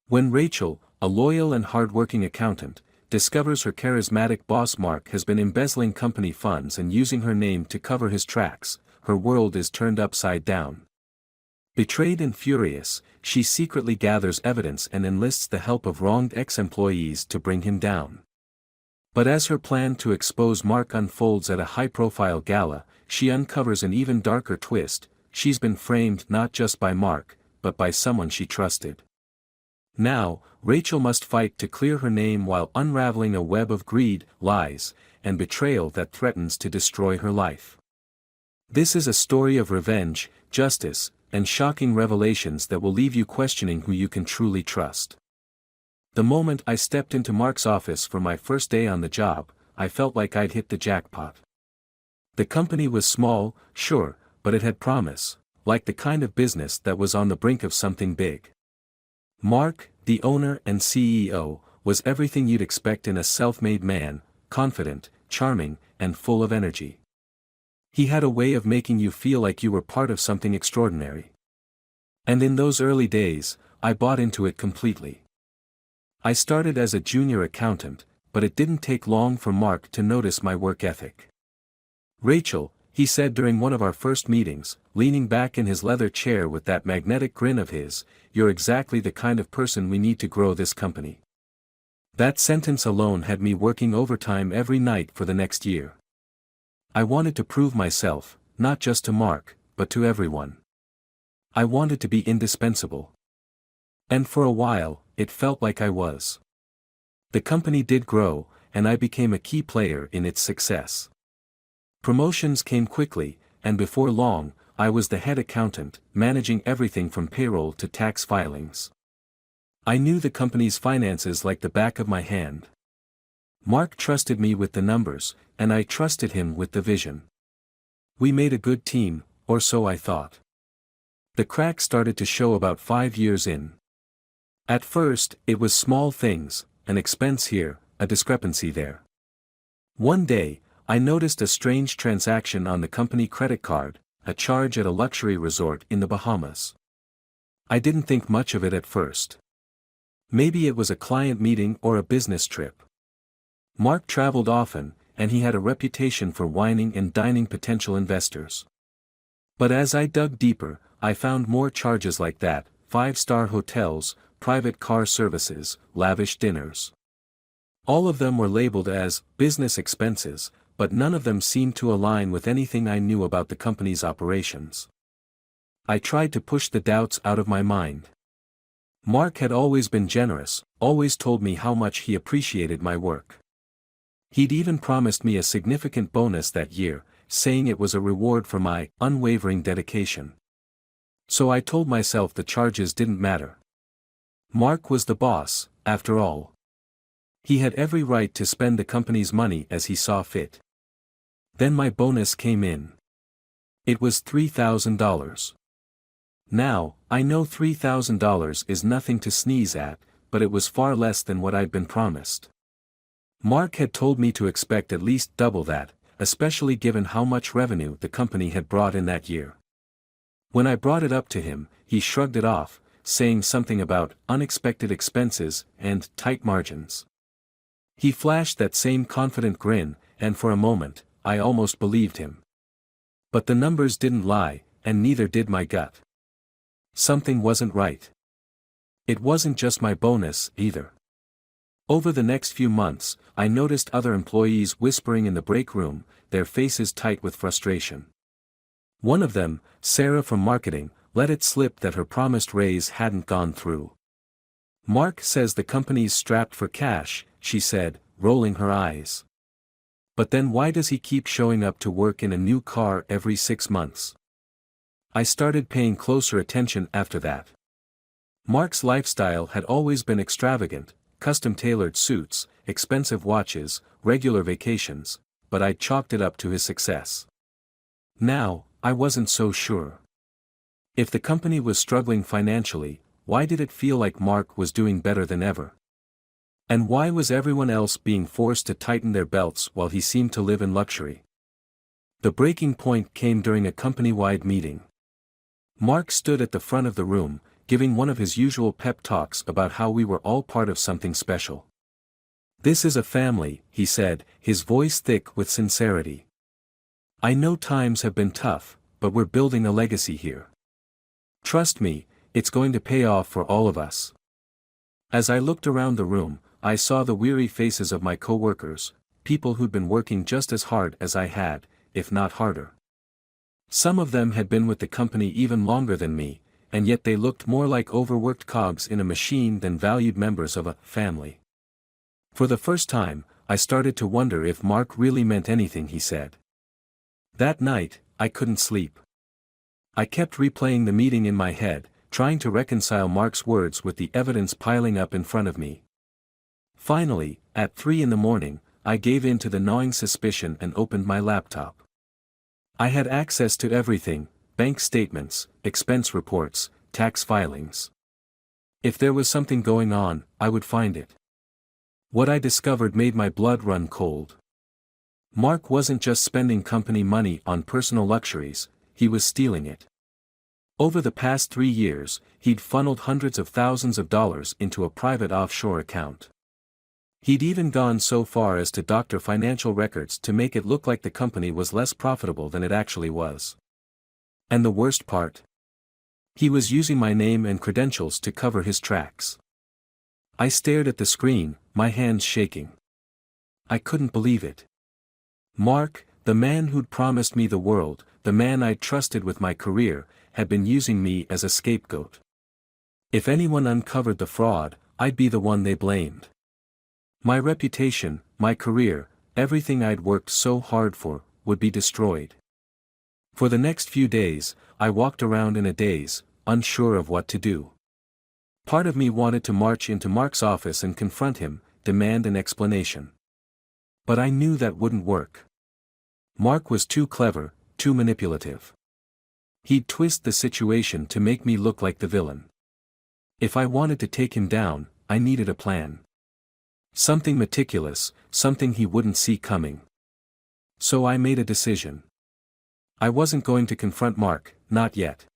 When Rachel, a loyal and hard-working accountant, discovers her charismatic boss Mark has been embezzling company funds and using her name to cover his tracks, her world is turned upside down. Betrayed and furious, she secretly gathers evidence and enlists the help of wronged ex-employees to bring him down. But as her plan to expose Mark unfolds at a high-profile gala, she uncovers an even darker twist: she's been framed not just by Mark, but by someone she trusted. Now, Rachel must fight to clear her name while unraveling a web of greed, lies, and betrayal that threatens to destroy her life. This is a story of revenge, justice, and shocking revelations that will leave you questioning who you can truly trust. The moment I stepped into Mark's office for my first day on the job, I felt like I'd hit the jackpot. The company was small, sure, but it had promise, like the kind of business that was on the brink of something big. Mark, the owner and CEO, was everything you'd expect in a self-made man: confident, charming, and full of energy. He had a way of making you feel like you were part of something extraordinary. And in those early days, I bought into it completely. I started as a junior accountant, but it didn't take long for Mark to notice my work ethic. "Rachel," he said during one of our first meetings, leaning back in his leather chair with that magnetic grin of his, "you're exactly the kind of person we need to grow this company." That sentence alone had me working overtime every night for the next year. I wanted to prove myself, not just to Mark, but to everyone. I wanted to be indispensable. And for a while, it felt like I was. The company did grow, and I became a key player in its success. Promotions came quickly, and before long, I was the head accountant, managing everything from payroll to tax filings. I knew the company's finances like the back of my hand. Mark trusted me with the numbers, and I trusted him with the vision. We made a good team, or so I thought. The cracks started to show about 5 years in. At first, it was small things: an expense here, a discrepancy there. One day, I noticed a strange transaction on the company credit card, a charge at a luxury resort in the Bahamas. I didn't think much of it at first. Maybe it was a client meeting or a business trip. Mark traveled often, and he had a reputation for wining and dining potential investors. But as I dug deeper, I found more charges like that: 5-star hotels, private car services, lavish dinners. All of them were labeled as business expenses, but none of them seemed to align with anything I knew about the company's operations. I tried to push the doubts out of my mind. Mark had always been generous, always told me how much he appreciated my work. He'd even promised me a significant bonus that year, saying it was a reward for my unwavering dedication. So I told myself the charges didn't matter. Mark was the boss, after all. He had every right to spend the company's money as he saw fit. Then my bonus came in. It was $3,000. Now, I know $3,000 is nothing to sneeze at, but it was far less than what I'd been promised. Mark had told me to expect at least double that, especially given how much revenue the company had brought in that year. When I brought it up to him, he shrugged it off, saying something about unexpected expenses and tight margins. He flashed that same confident grin, and for a moment, I almost believed him. But the numbers didn't lie, and neither did my gut. Something wasn't right. It wasn't just my bonus, either. Over the next few months, I noticed other employees whispering in the break room, their faces tight with frustration. One of them, Sarah from marketing, let it slip that her promised raise hadn't gone through. "Mark says the company's strapped for cash," she said, rolling her eyes. "But then why does he keep showing up to work in a new car every 6 months?" I started paying closer attention after that. Mark's lifestyle had always been extravagant: custom-tailored suits, expensive watches, regular vacations, but I chalked it up to his success. Now, I wasn't so sure. If the company was struggling financially, why did it feel like Mark was doing better than ever? And why was everyone else being forced to tighten their belts while he seemed to live in luxury? The breaking point came during a company-wide meeting. Mark stood at the front of the room, giving one of his usual pep talks about how we were all part of something special. "This is a family," he said, his voice thick with sincerity. "I know times have been tough, but we're building a legacy here. Trust me, it's going to pay off for all of us." As I looked around the room, I saw the weary faces of my co-workers, people who'd been working just as hard as I had, if not harder. Some of them had been with the company even longer than me, and yet they looked more like overworked cogs in a machine than valued members of a family. For the first time, I started to wonder if Mark really meant anything he said. That night, I couldn't sleep. I kept replaying the meeting in my head, trying to reconcile Mark's words with the evidence piling up in front of me. Finally, at 3 a.m, I gave in to the gnawing suspicion and opened my laptop. I had access to everything: bank statements, expense reports, tax filings. If there was something going on, I would find it. What I discovered made my blood run cold. Mark wasn't just spending company money on personal luxuries, he was stealing it. Over the past 3 years, he'd funneled hundreds of thousands of dollars into a private offshore account. He'd even gone so far as to doctor financial records to make it look like the company was less profitable than it actually was. And the worst part? He was using my name and credentials to cover his tracks. I stared at the screen, my hands shaking. I couldn't believe it. Mark, the man who'd promised me the world, the man I'd trusted with my career, had been using me as a scapegoat. If anyone uncovered the fraud, I'd be the one they blamed. My reputation, my career, everything I'd worked so hard for, would be destroyed. For the next few days, I walked around in a daze, unsure of what to do. Part of me wanted to march into Mark's office and confront him, demand an explanation. But I knew that wouldn't work. Mark was too clever, too manipulative. He'd twist the situation to make me look like the villain. If I wanted to take him down, I needed a plan. Something meticulous, something he wouldn't see coming. So I made a decision. I wasn't going to confront Mark, not yet.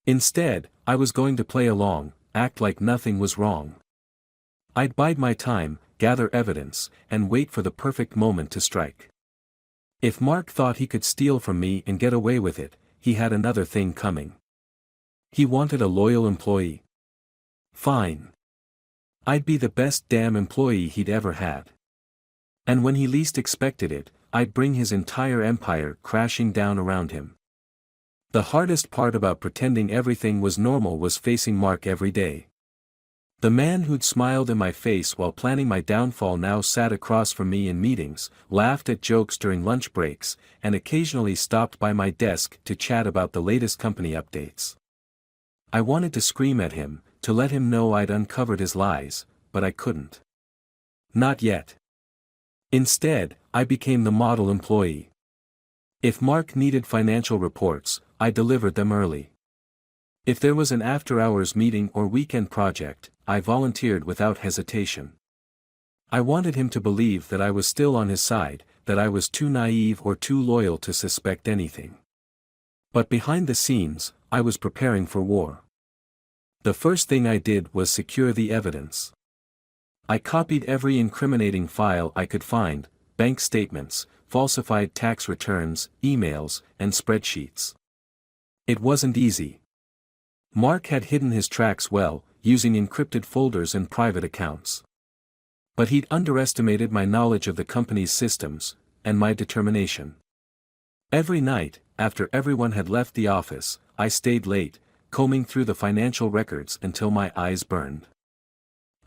Instead, I was going to play along, act like nothing was wrong. I'd bide my time, gather evidence, and wait for the perfect moment to strike. If Mark thought he could steal from me and get away with it, he had another thing coming. He wanted a loyal employee. Fine. I'd be the best damn employee he'd ever had. And when he least expected it, I'd bring his entire empire crashing down around him. The hardest part about pretending everything was normal was facing Mark every day. The man who'd smiled in my face while planning my downfall now sat across from me in meetings, laughed at jokes during lunch breaks, and occasionally stopped by my desk to chat about the latest company updates. I wanted to scream at him, to let him know I'd uncovered his lies, but I couldn't. Not yet. Instead, I became the model employee. If Mark needed financial reports, I delivered them early. If there was an after-hours meeting or weekend project, I volunteered without hesitation. I wanted him to believe that I was still on his side, that I was too naive or too loyal to suspect anything. But behind the scenes, I was preparing for war. The first thing I did was secure the evidence. I copied every incriminating file I could find: bank statements, falsified tax returns, emails, and spreadsheets. It wasn't easy. Mark had hidden his tracks well, using encrypted folders and private accounts. But he'd underestimated my knowledge of the company's systems, and my determination. Every night, after everyone had left the office, I stayed late, combing through the financial records until my eyes burned.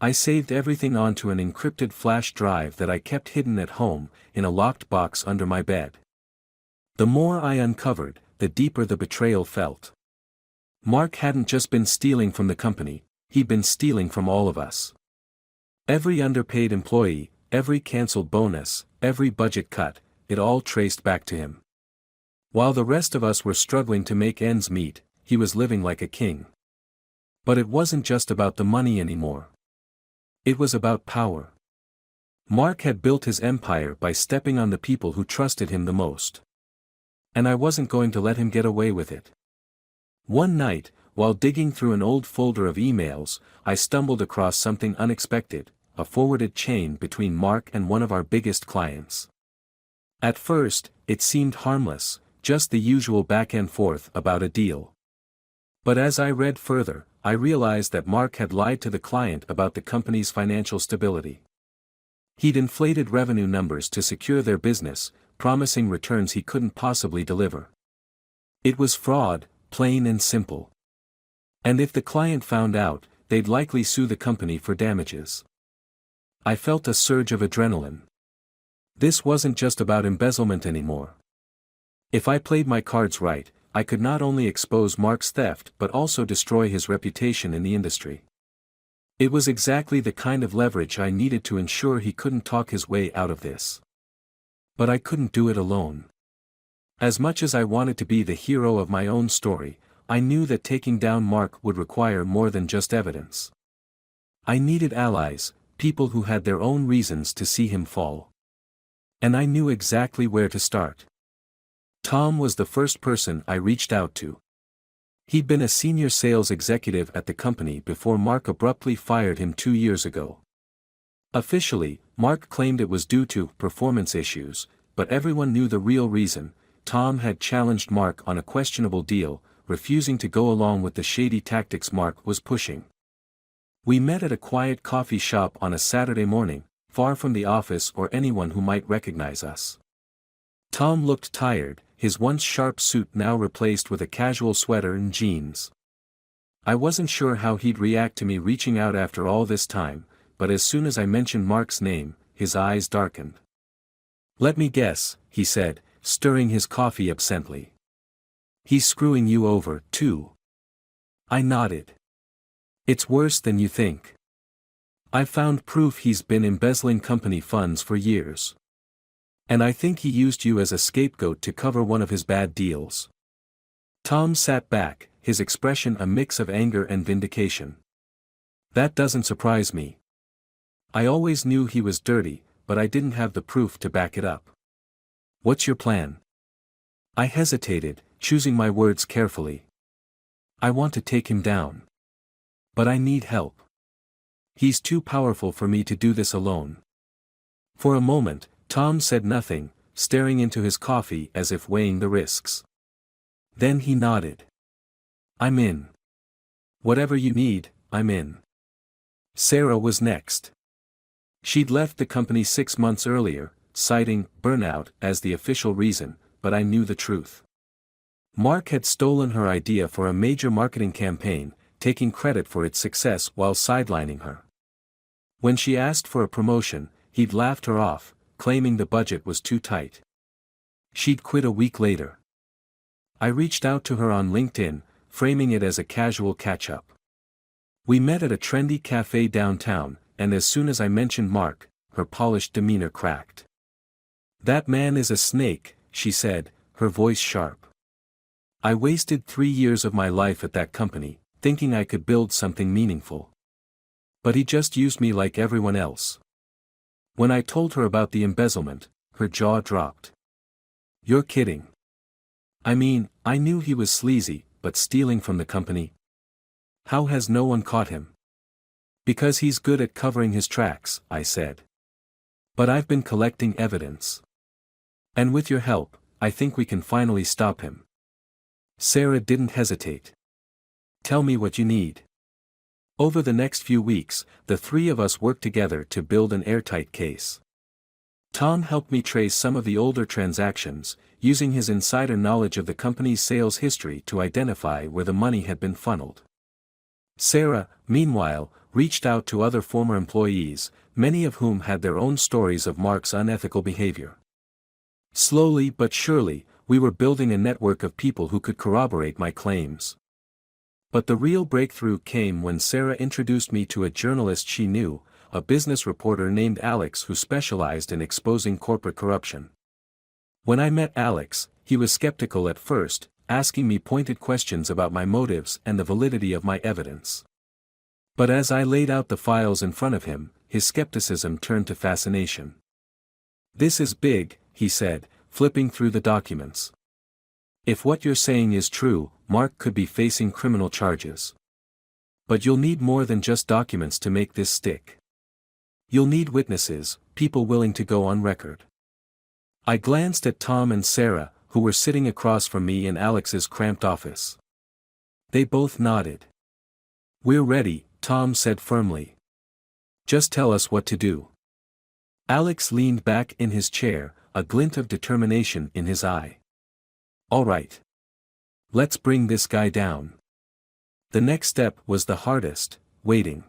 I saved everything onto an encrypted flash drive that I kept hidden at home, in a locked box under my bed. The more I uncovered, the deeper the betrayal felt. Mark hadn't just been stealing from the company, he'd been stealing from all of us. Every underpaid employee, every cancelled bonus, every budget cut, it all traced back to him. While the rest of us were struggling to make ends meet, he was living like a king. But it wasn't just about the money anymore. It was about power. Mark had built his empire by stepping on the people who trusted him the most. And I wasn't going to let him get away with it. One night, while digging through an old folder of emails, I stumbled across something unexpected, a forwarded chain between Mark and one of our biggest clients. At first, it seemed harmless, just the usual back and forth about a deal. But as I read further, I realized that Mark had lied to the client about the company's financial stability. He'd inflated revenue numbers to secure their business, promising returns he couldn't possibly deliver. It was fraud, plain and simple. And if the client found out, they'd likely sue the company for damages. I felt a surge of adrenaline. This wasn't just about embezzlement anymore. If I played my cards right, I could not only expose Mark's theft but also destroy his reputation in the industry. It was exactly the kind of leverage I needed to ensure he couldn't talk his way out of this. But I couldn't do it alone. As much as I wanted to be the hero of my own story, I knew that taking down Mark would require more than just evidence. I needed allies, people who had their own reasons to see him fall. And I knew exactly where to start. Tom was the first person I reached out to. He'd been a senior sales executive at the company before Mark abruptly fired him 2 years ago. Officially, Mark claimed it was due to performance issues, but everyone knew the real reason. Tom had challenged Mark on a questionable deal, refusing to go along with the shady tactics Mark was pushing. We met at a quiet coffee shop on a Saturday morning, far from the office or anyone who might recognize us. Tom looked tired, his once sharp suit now replaced with a casual sweater and jeans. I wasn't sure how he'd react to me reaching out after all this time, but as soon as I mentioned Mark's name, his eyes darkened. "Let me guess," he said, stirring his coffee absently. "He's screwing you over, too." I nodded. "It's worse than you think. I've found proof he's been embezzling company funds for years. And I think he used you as a scapegoat to cover one of his bad deals." Tom sat back, his expression a mix of anger and vindication. "That doesn't surprise me. I always knew he was dirty, but I didn't have the proof to back it up. What's your plan?" I hesitated, choosing my words carefully. "I want to take him down. But I need help. He's too powerful for me to do this alone." For a moment, Tom said nothing, staring into his coffee as if weighing the risks. Then he nodded. "I'm in. Whatever you need, I'm in." Sarah was next. She'd left the company 6 months earlier, citing burnout as the official reason, but I knew the truth. Mark had stolen her idea for a major marketing campaign, taking credit for its success while sidelining her. When she asked for a promotion, he'd laughed her off, claiming the budget was too tight. She'd quit a week later. I reached out to her on LinkedIn, framing it as a casual catch-up. We met at a trendy cafe downtown, and as soon as I mentioned Mark, her polished demeanor cracked. "That man is a snake," she said, her voice sharp. "I wasted 3 years of my life at that company, thinking I could build something meaningful. But he just used me like everyone else." When I told her about the embezzlement, her jaw dropped. "You're kidding." "I mean, I knew he was sleazy, but stealing from the company? How has no one caught him?" "Because he's good at covering his tracks," I said. "But I've been collecting evidence. And with your help, I think we can finally stop him." Sarah didn't hesitate. "Tell me what you need." Over the next few weeks, the three of us worked together to build an airtight case. Tom helped me trace some of the older transactions, using his insider knowledge of the company's sales history to identify where the money had been funneled. Sarah, meanwhile, reached out to other former employees, many of whom had their own stories of Mark's unethical behavior. Slowly but surely, we were building a network of people who could corroborate my claims. But the real breakthrough came when Sarah introduced me to a journalist she knew, a business reporter named Alex who specialized in exposing corporate corruption. When I met Alex, he was skeptical at first, asking me pointed questions about my motives and the validity of my evidence. But as I laid out the files in front of him, his skepticism turned to fascination. "This is big," he said, flipping through the documents. If what you're saying is true, Mark could be facing criminal charges. But you'll need more than just documents to make this stick. You'll need witnesses, people willing to go on record. I glanced at Tom and Sarah, who were sitting across from me in Alex's cramped office. They both nodded. "We're ready," Tom said firmly. "Just tell us what to do." Alex leaned back in his chair, a glint of determination in his eye. "All right. Let's bring this guy down." The next step was the hardest, waiting.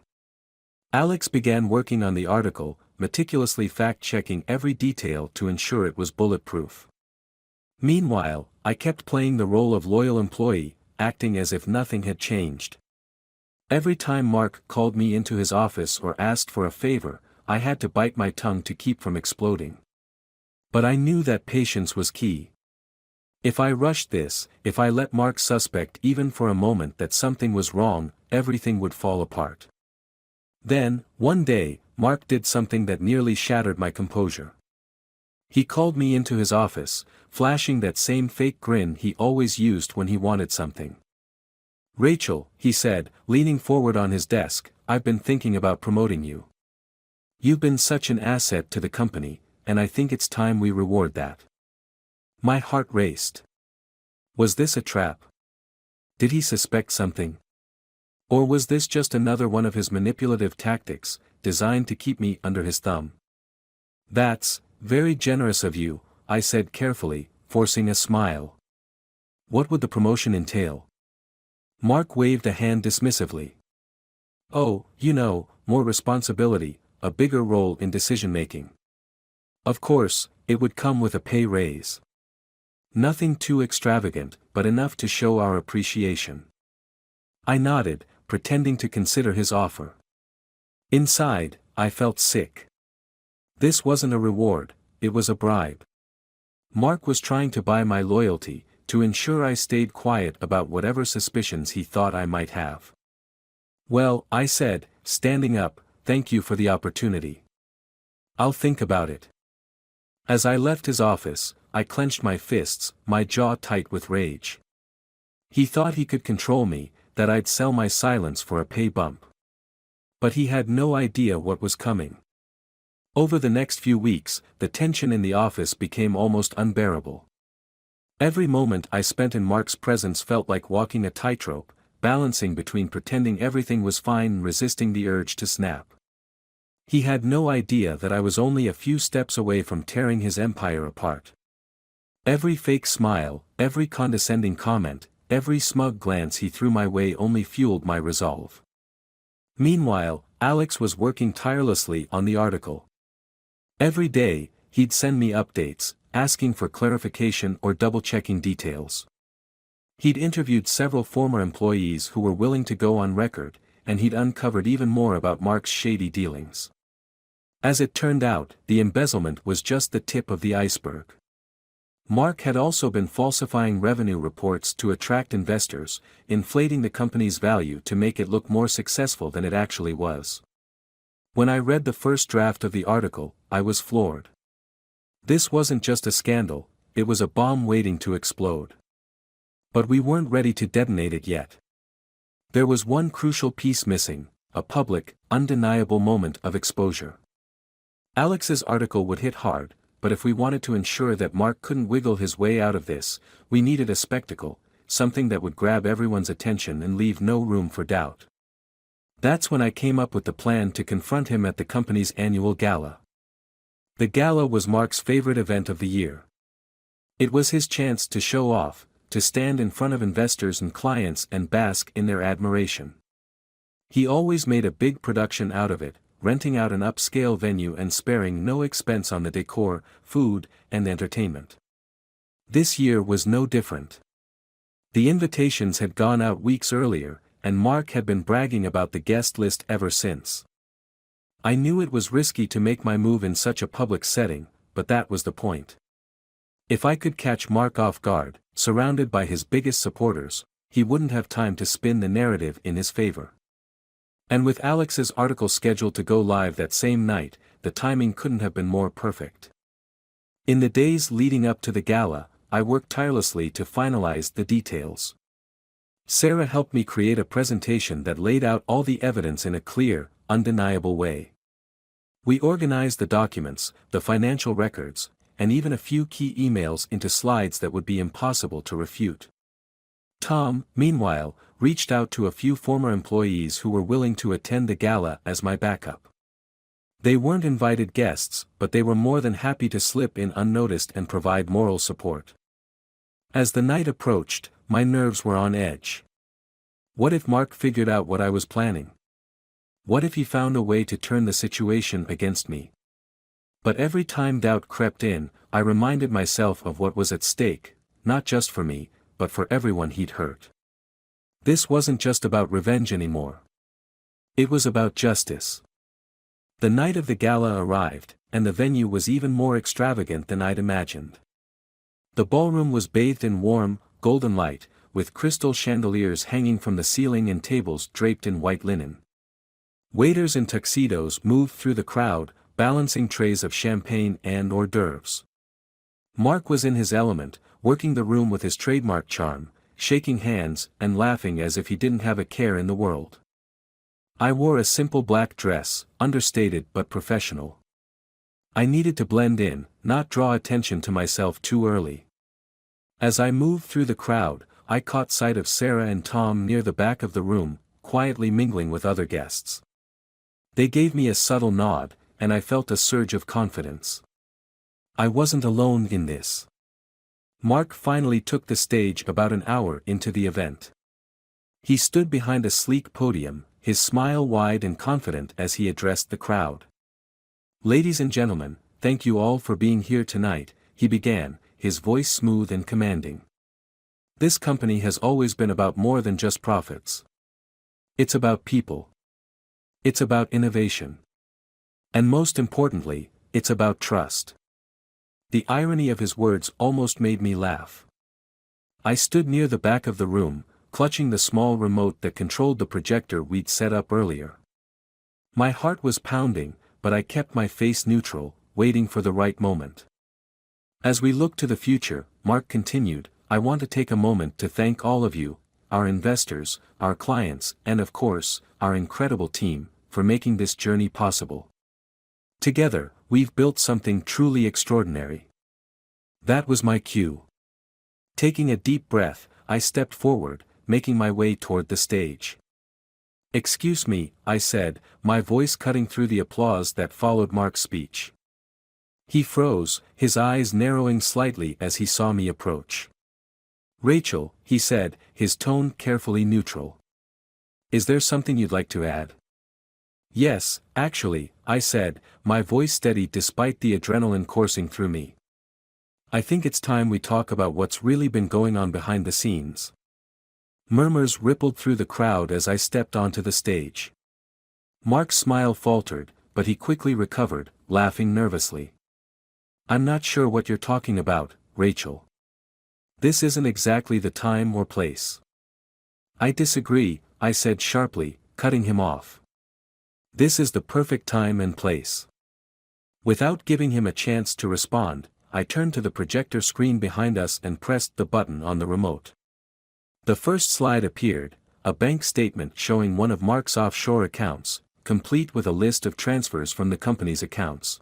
Alex began working on the article, meticulously fact-checking every detail to ensure it was bulletproof. Meanwhile, I kept playing the role of loyal employee, acting as if nothing had changed. Every time Mark called me into his office or asked for a favor, I had to bite my tongue to keep from exploding. But I knew that patience was key. If I rushed this, if I let Mark suspect even for a moment that something was wrong, everything would fall apart. Then, one day, Mark did something that nearly shattered my composure. He called me into his office, flashing that same fake grin he always used when he wanted something. "Rachel," he said, leaning forward on his desk, "I've been thinking about promoting you. You've been such an asset to the company, and I think it's time we reward that." My heart raced. Was this a trap? Did he suspect something? Or was this just another one of his manipulative tactics, designed to keep me under his thumb? "That's very generous of you," I said carefully, forcing a smile. "What would the promotion entail?" Mark waved a hand dismissively. "Oh, more responsibility, a bigger role in decision-making. Of course, it would come with a pay raise. Nothing too extravagant, but enough to show our appreciation." I nodded, pretending to consider his offer. Inside, I felt sick. This wasn't a reward, it was a bribe. Mark was trying to buy my loyalty, to ensure I stayed quiet about whatever suspicions he thought I might have. "Well," I said, standing up, "thank you for the opportunity. I'll think about it." As I left his office, I clenched my fists, my jaw tight with rage. He thought he could control me, that I'd sell my silence for a pay bump. But he had no idea what was coming. Over the next few weeks, the tension in the office became almost unbearable. Every moment I spent in Mark's presence felt like walking a tightrope, balancing between pretending everything was fine and resisting the urge to snap. He had no idea that I was only a few steps away from tearing his empire apart. Every fake smile, every condescending comment, every smug glance he threw my way only fueled my resolve. Meanwhile, Alex was working tirelessly on the article. Every day, he'd send me updates, asking for clarification or double-checking details. He'd interviewed several former employees who were willing to go on record, and he'd uncovered even more about Mark's shady dealings. As it turned out, the embezzlement was just the tip of the iceberg. Mark had also been falsifying revenue reports to attract investors, inflating the company's value to make it look more successful than it actually was. When I read the first draft of the article, I was floored. This wasn't just a scandal, it was a bomb waiting to explode. But we weren't ready to detonate it yet. There was one crucial piece missing, a public, undeniable moment of exposure. Alex's article would hit hard, but if we wanted to ensure that Mark couldn't wiggle his way out of this, we needed a spectacle, something that would grab everyone's attention and leave no room for doubt. That's when I came up with the plan to confront him at the company's annual gala. The gala was Mark's favorite event of the year. It was his chance to show off, to stand in front of investors and clients and bask in their admiration. He always made a big production out of it, renting out an upscale venue and sparing no expense on the decor, food, and entertainment. This year was no different. The invitations had gone out weeks earlier, and Mark had been bragging about the guest list ever since. I knew it was risky to make my move in such a public setting, but that was the point. If I could catch Mark off guard, surrounded by his biggest supporters, he wouldn't have time to spin the narrative in his favor. And with Alex's article scheduled to go live that same night, the timing couldn't have been more perfect. In the days leading up to the gala, I worked tirelessly to finalize the details. Sarah helped me create a presentation that laid out all the evidence in a clear, undeniable way. We organized the documents, the financial records, and even a few key emails into slides that would be impossible to refute. Tom, meanwhile, reached out to a few former employees who were willing to attend the gala as my backup. They weren't invited guests, but they were more than happy to slip in unnoticed and provide moral support. As the night approached, my nerves were on edge. What if Mark figured out what I was planning? What if he found a way to turn the situation against me? But every time doubt crept in, I reminded myself of what was at stake, not just for me, but for everyone he'd hurt. This wasn't just about revenge anymore. It was about justice. The night of the gala arrived, and the venue was even more extravagant than I'd imagined. The ballroom was bathed in warm, golden light, with crystal chandeliers hanging from the ceiling and tables draped in white linen. Waiters in tuxedos moved through the crowd, balancing trays of champagne and hors d'oeuvres. Mark was in his element, working the room with his trademark charm, shaking hands and laughing as if he didn't have a care in the world. I wore a simple black dress, understated but professional. I needed to blend in, not draw attention to myself too early. As I moved through the crowd, I caught sight of Sarah and Tom near the back of the room, quietly mingling with other guests. They gave me a subtle nod, and I felt a surge of confidence. I wasn't alone in this. Mark finally took the stage about an hour into the event. He stood behind a sleek podium, his smile wide and confident as he addressed the crowd. "Ladies and gentlemen, thank you all for being here tonight," he began, his voice smooth and commanding. "This company has always been about more than just profits. It's about people. It's about innovation. And most importantly, it's about trust." The irony of his words almost made me laugh. I stood near the back of the room, clutching the small remote that controlled the projector we'd set up earlier. My heart was pounding, but I kept my face neutral, waiting for the right moment. As we look to the future, Mark continued, "I want to take a moment to thank all of you, our investors, our clients, and of course, our incredible team, for making this journey possible. Together, we've built something truly extraordinary." That was my cue. Taking a deep breath, I stepped forward, making my way toward the stage. "Excuse me," I said, my voice cutting through the applause that followed Mark's speech. He froze, his eyes narrowing slightly as he saw me approach. "Rachel," he said, his tone carefully neutral. "Is there something you'd like to add?" "Yes, actually," I said, my voice steady despite the adrenaline coursing through me. "I think it's time we talk about what's really been going on behind the scenes." Murmurs rippled through the crowd as I stepped onto the stage. Mark's smile faltered, but he quickly recovered, laughing nervously. "I'm not sure what you're talking about, Rachel. This isn't exactly the time or place." "I disagree," I said sharply, cutting him off. "This is the perfect time and place." Without giving him a chance to respond, I turned to the projector screen behind us and pressed the button on the remote. The first slide appeared, a bank statement showing one of Mark's offshore accounts, complete with a list of transfers from the company's accounts.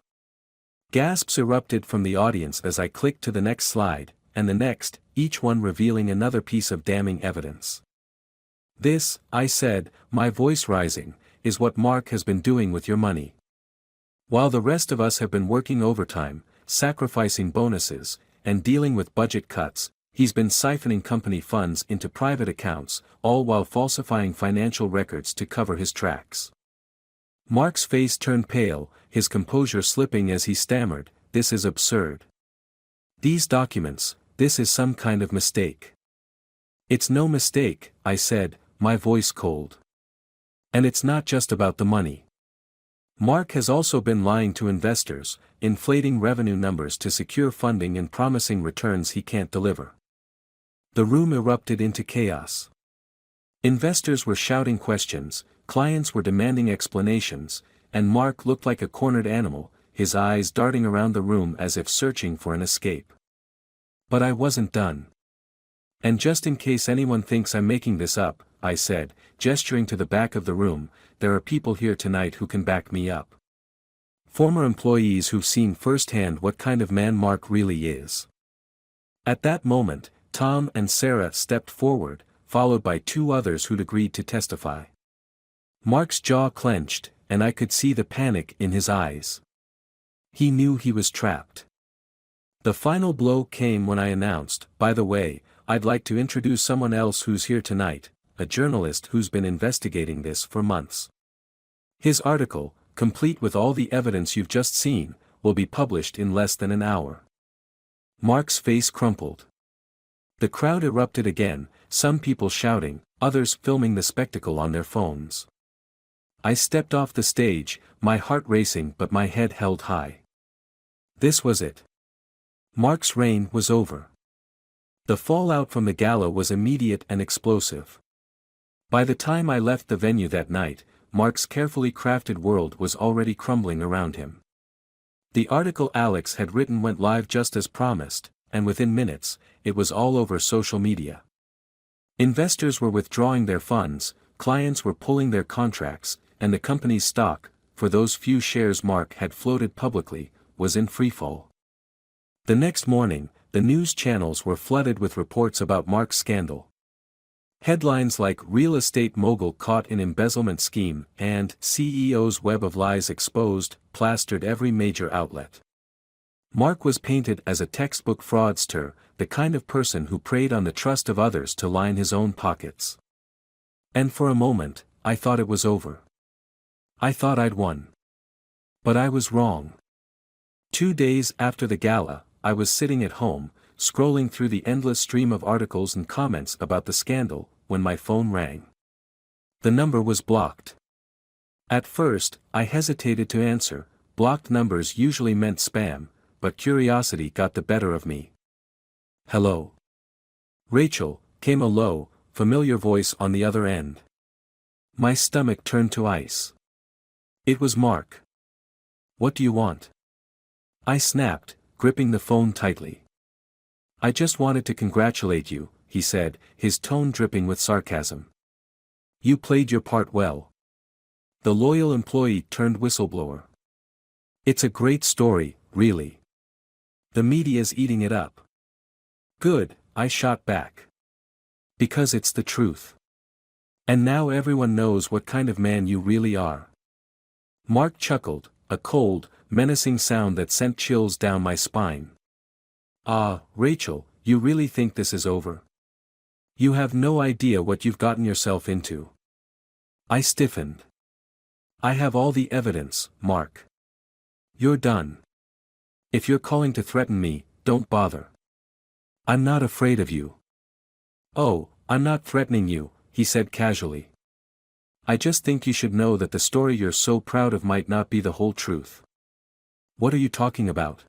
Gasps erupted from the audience as I clicked to the next slide, and the next, each one revealing another piece of damning evidence. "This," I said, my voice rising, "is what Mark has been doing with your money. While the rest of us have been working overtime, sacrificing bonuses, and dealing with budget cuts, he's been siphoning company funds into private accounts, all while falsifying financial records to cover his tracks." Mark's face turned pale, his composure slipping as he stammered, "This is absurd. These documents, this is some kind of mistake." "It's no mistake," I said, my voice cold. "And it's not just about the money. Mark has also been lying to investors, inflating revenue numbers to secure funding and promising returns he can't deliver." The room erupted into chaos. Investors were shouting questions, clients were demanding explanations, and Mark looked like a cornered animal, his eyes darting around the room as if searching for an escape. But I wasn't done. And just in case anyone thinks I'm making this up, I said, gesturing to the back of the room, there are people here tonight who can back me up. Former employees who've seen firsthand what kind of man Mark really is. At that moment, Tom and Sarah stepped forward, followed by two others who'd agreed to testify. Mark's jaw clenched, and I could see the panic in his eyes. He knew he was trapped. The final blow came when I announced, by the way, I'd like to introduce someone else who's here tonight, a journalist who's been investigating this for months. His article, complete with all the evidence you've just seen, will be published in less than an hour. Mark's face crumpled. The crowd erupted again, some people shouting, others filming the spectacle on their phones. I stepped off the stage, my heart racing but my head held high. This was it. Mark's reign was over. The fallout from the gala was immediate and explosive. By the time I left the venue that night, Mark's carefully crafted world was already crumbling around him. The article Alex had written went live just as promised, and within minutes, it was all over social media. Investors were withdrawing their funds, clients were pulling their contracts, and the company's stock, for those few shares Mark had floated publicly, was in freefall. The next morning, the news channels were flooded with reports about Mark's scandal. Headlines like "Real Estate Mogul Caught in Embezzlement Scheme" and "CEO's Web of Lies Exposed" plastered every major outlet. Mark was painted as a textbook fraudster, the kind of person who preyed on the trust of others to line his own pockets. And for a moment, I thought it was over. I thought I'd won. But I was wrong. 2 days after the gala, I was sitting at home, scrolling through the endless stream of articles and comments about the scandal, when my phone rang. The number was blocked. At first, I hesitated to answer. Blocked numbers usually meant spam, but curiosity got the better of me. "Hello?" "Rachel," came a low, familiar voice on the other end. My stomach turned to ice. It was Mark. "What do you want?" I snapped, gripping the phone tightly. "I just wanted to congratulate you," he said, his tone dripping with sarcasm. "You played your part well." The loyal employee turned whistleblower. "It's a great story, really. The media's eating it up." "Good," I shot back. "Because it's the truth. And now everyone knows what kind of man you really are." Mark chuckled, a cold, menacing sound that sent chills down my spine. "Ah, Rachel, you really think this is over? You have no idea what you've gotten yourself into." I stiffened. "I have all the evidence, Mark. You're done. If you're calling to threaten me, don't bother. I'm not afraid of you." "Oh, I'm not threatening you," he said casually. "I just think you should know that the story you're so proud of might not be the whole truth." "What are you talking about?"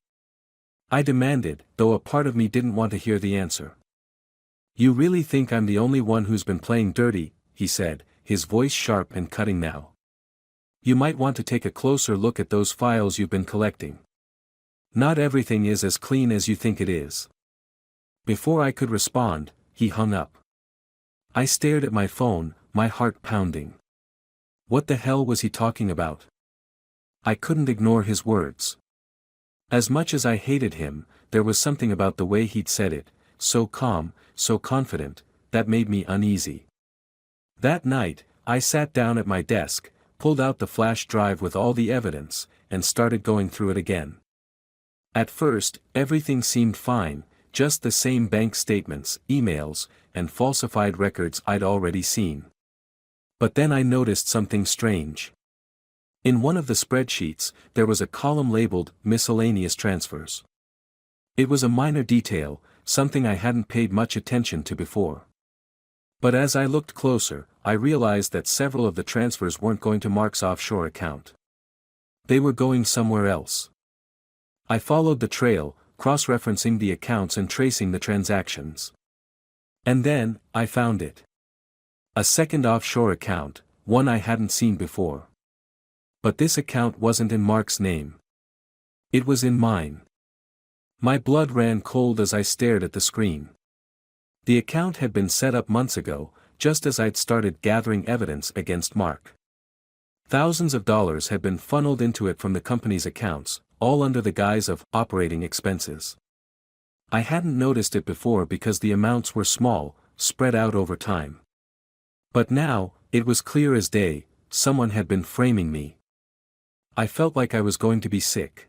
I demanded, though a part of me didn't want to hear the answer. "You really think I'm the only one who's been playing dirty," he said, his voice sharp and cutting now. "You might want to take a closer look at those files you've been collecting. Not everything is as clean as you think it is." Before I could respond, he hung up. I stared at my phone, my heart pounding. What the hell was he talking about? I couldn't ignore his words. As much as I hated him, there was something about the way he'd said it, so calm, so confident, that made me uneasy. That night, I sat down at my desk, pulled out the flash drive with all the evidence, and started going through it again. At first, everything seemed fine, just the same bank statements, emails, and falsified records I'd already seen. But then I noticed something strange. In one of the spreadsheets, there was a column labeled "Miscellaneous Transfers." It was a minor detail, something I hadn't paid much attention to before. But as I looked closer, I realized that several of the transfers weren't going to Mark's offshore account. They were going somewhere else. I followed the trail, cross-referencing the accounts and tracing the transactions. And then, I found it. A second offshore account, one I hadn't seen before. But this account wasn't in Mark's name. It was in mine. My blood ran cold as I stared at the screen. The account had been set up months ago, just as I'd started gathering evidence against Mark. Thousands of dollars had been funneled into it from the company's accounts, all under the guise of operating expenses. I hadn't noticed it before because the amounts were small, spread out over time. But now, it was clear as day, someone had been framing me. I felt like I was going to be sick.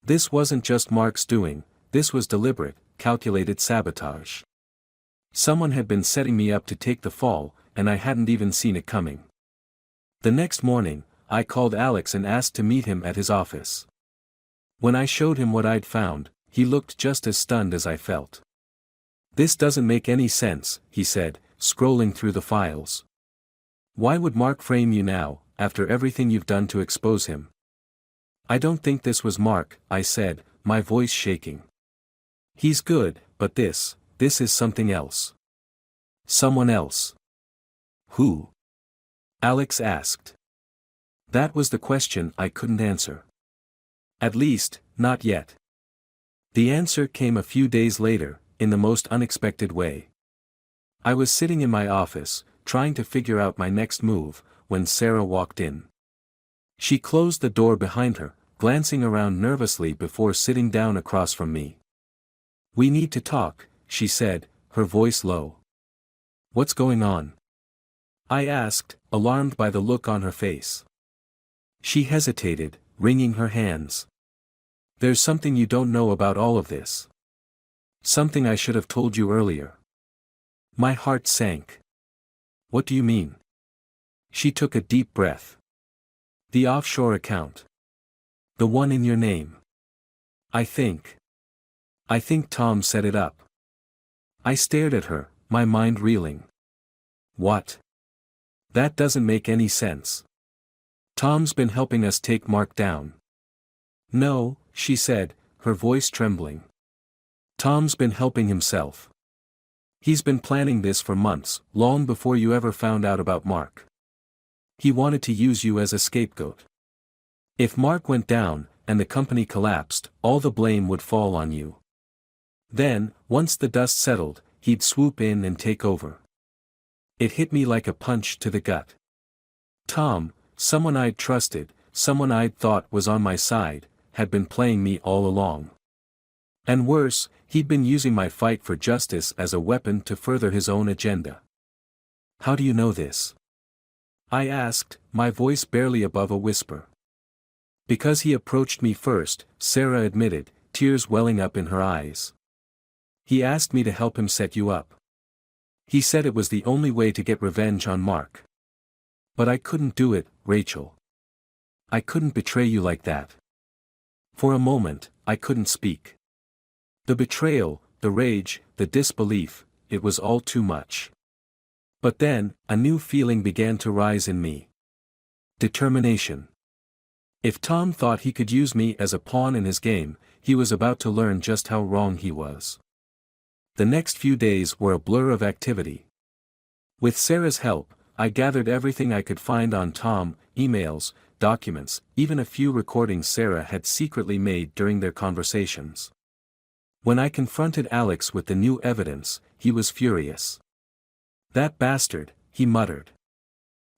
This wasn't just Mark's doing, this was deliberate, calculated sabotage. Someone had been setting me up to take the fall, and I hadn't even seen it coming. The next morning, I called Alex and asked to meet him at his office. When I showed him what I'd found, he looked just as stunned as I felt. "This doesn't make any sense," he said, scrolling through the files. "Why would Mark frame you now, after everything you've done to expose him?" "I don't think this was Mark," I said, my voice shaking. "He's good, but this is something else." "Someone else? Who?" Alex asked. That was the question I couldn't answer. At least, not yet. The answer came a few days later, in the most unexpected way. I was sitting in my office, trying to figure out my next move, when Sarah walked in. She closed the door behind her, glancing around nervously before sitting down across from me. "We need to talk," she said, her voice low. "What's going on?" I asked, alarmed by the look on her face. She hesitated, wringing her hands. "There's something you don't know about all of this. Something I should have told you earlier." My heart sank. "What do you mean?" She took a deep breath. "The offshore account. The one in your name. I think Tom set it up." I stared at her, my mind reeling. "What? That doesn't make any sense. Tom's been helping us take Mark down." "No," she said, her voice trembling. "Tom's been helping himself. He's been planning this for months, long before you ever found out about Mark. He wanted to use you as a scapegoat. If Mark went down, and the company collapsed, all the blame would fall on you. Then, once the dust settled, he'd swoop in and take over." It hit me like a punch to the gut. Tom, someone I'd trusted, someone I'd thought was on my side, had been playing me all along. And worse, he'd been using my fight for justice as a weapon to further his own agenda. "How do you know this?" I asked, my voice barely above a whisper. "Because he approached me first," Sarah admitted, tears welling up in her eyes. "He asked me to help him set you up. He said it was the only way to get revenge on Mark. But I couldn't do it, Rachel. I couldn't betray you like that." For a moment, I couldn't speak. The betrayal, the rage, the disbelief, it was all too much. But then, a new feeling began to rise in me. Determination. If Tom thought he could use me as a pawn in his game, he was about to learn just how wrong he was. The next few days were a blur of activity. With Sarah's help, I gathered everything I could find on Tom, emails, documents, even a few recordings Sarah had secretly made during their conversations. When I confronted Alex with the new evidence, he was furious. "That bastard," he muttered.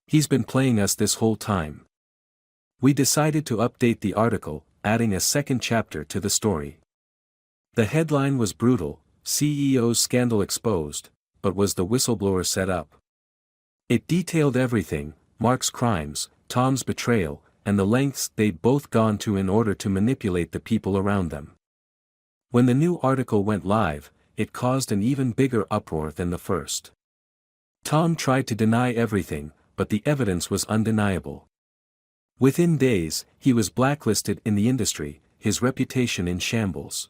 "He's been playing us this whole time." We decided to update the article, adding a second chapter to the story. The headline was brutal, "CEO's Scandal Exposed," but was the whistleblower set up? It detailed everything, Mark's crimes, Tom's betrayal, and the lengths they'd both gone to in order to manipulate the people around them. When the new article went live, it caused an even bigger uproar than the first. Tom tried to deny everything, but the evidence was undeniable. Within days, he was blacklisted in the industry, his reputation in shambles.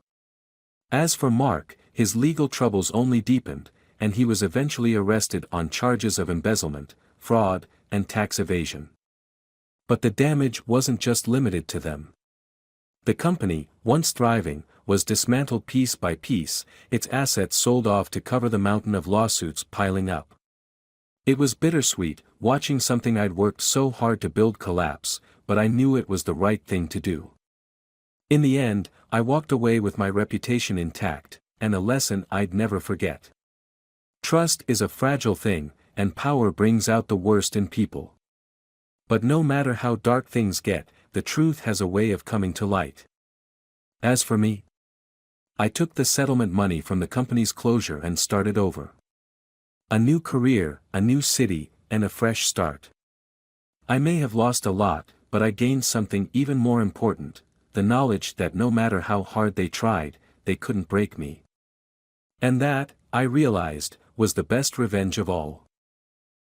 As for Mark, his legal troubles only deepened, and he was eventually arrested on charges of embezzlement, fraud, and tax evasion. But the damage wasn't just limited to them. The company, once thriving, was dismantled piece by piece, its assets sold off to cover the mountain of lawsuits piling up. It was bittersweet, watching something I'd worked so hard to build collapse, but I knew it was the right thing to do. In the end, I walked away with my reputation intact, and a lesson I'd never forget. Trust is a fragile thing, and power brings out the worst in people. But no matter how dark things get, the truth has a way of coming to light. As for me, I took the settlement money from the company's closure and started over. A new career, a new city, and a fresh start. I may have lost a lot, but I gained something even more important, the knowledge that no matter how hard they tried, they couldn't break me. And that, I realized, was the best revenge of all.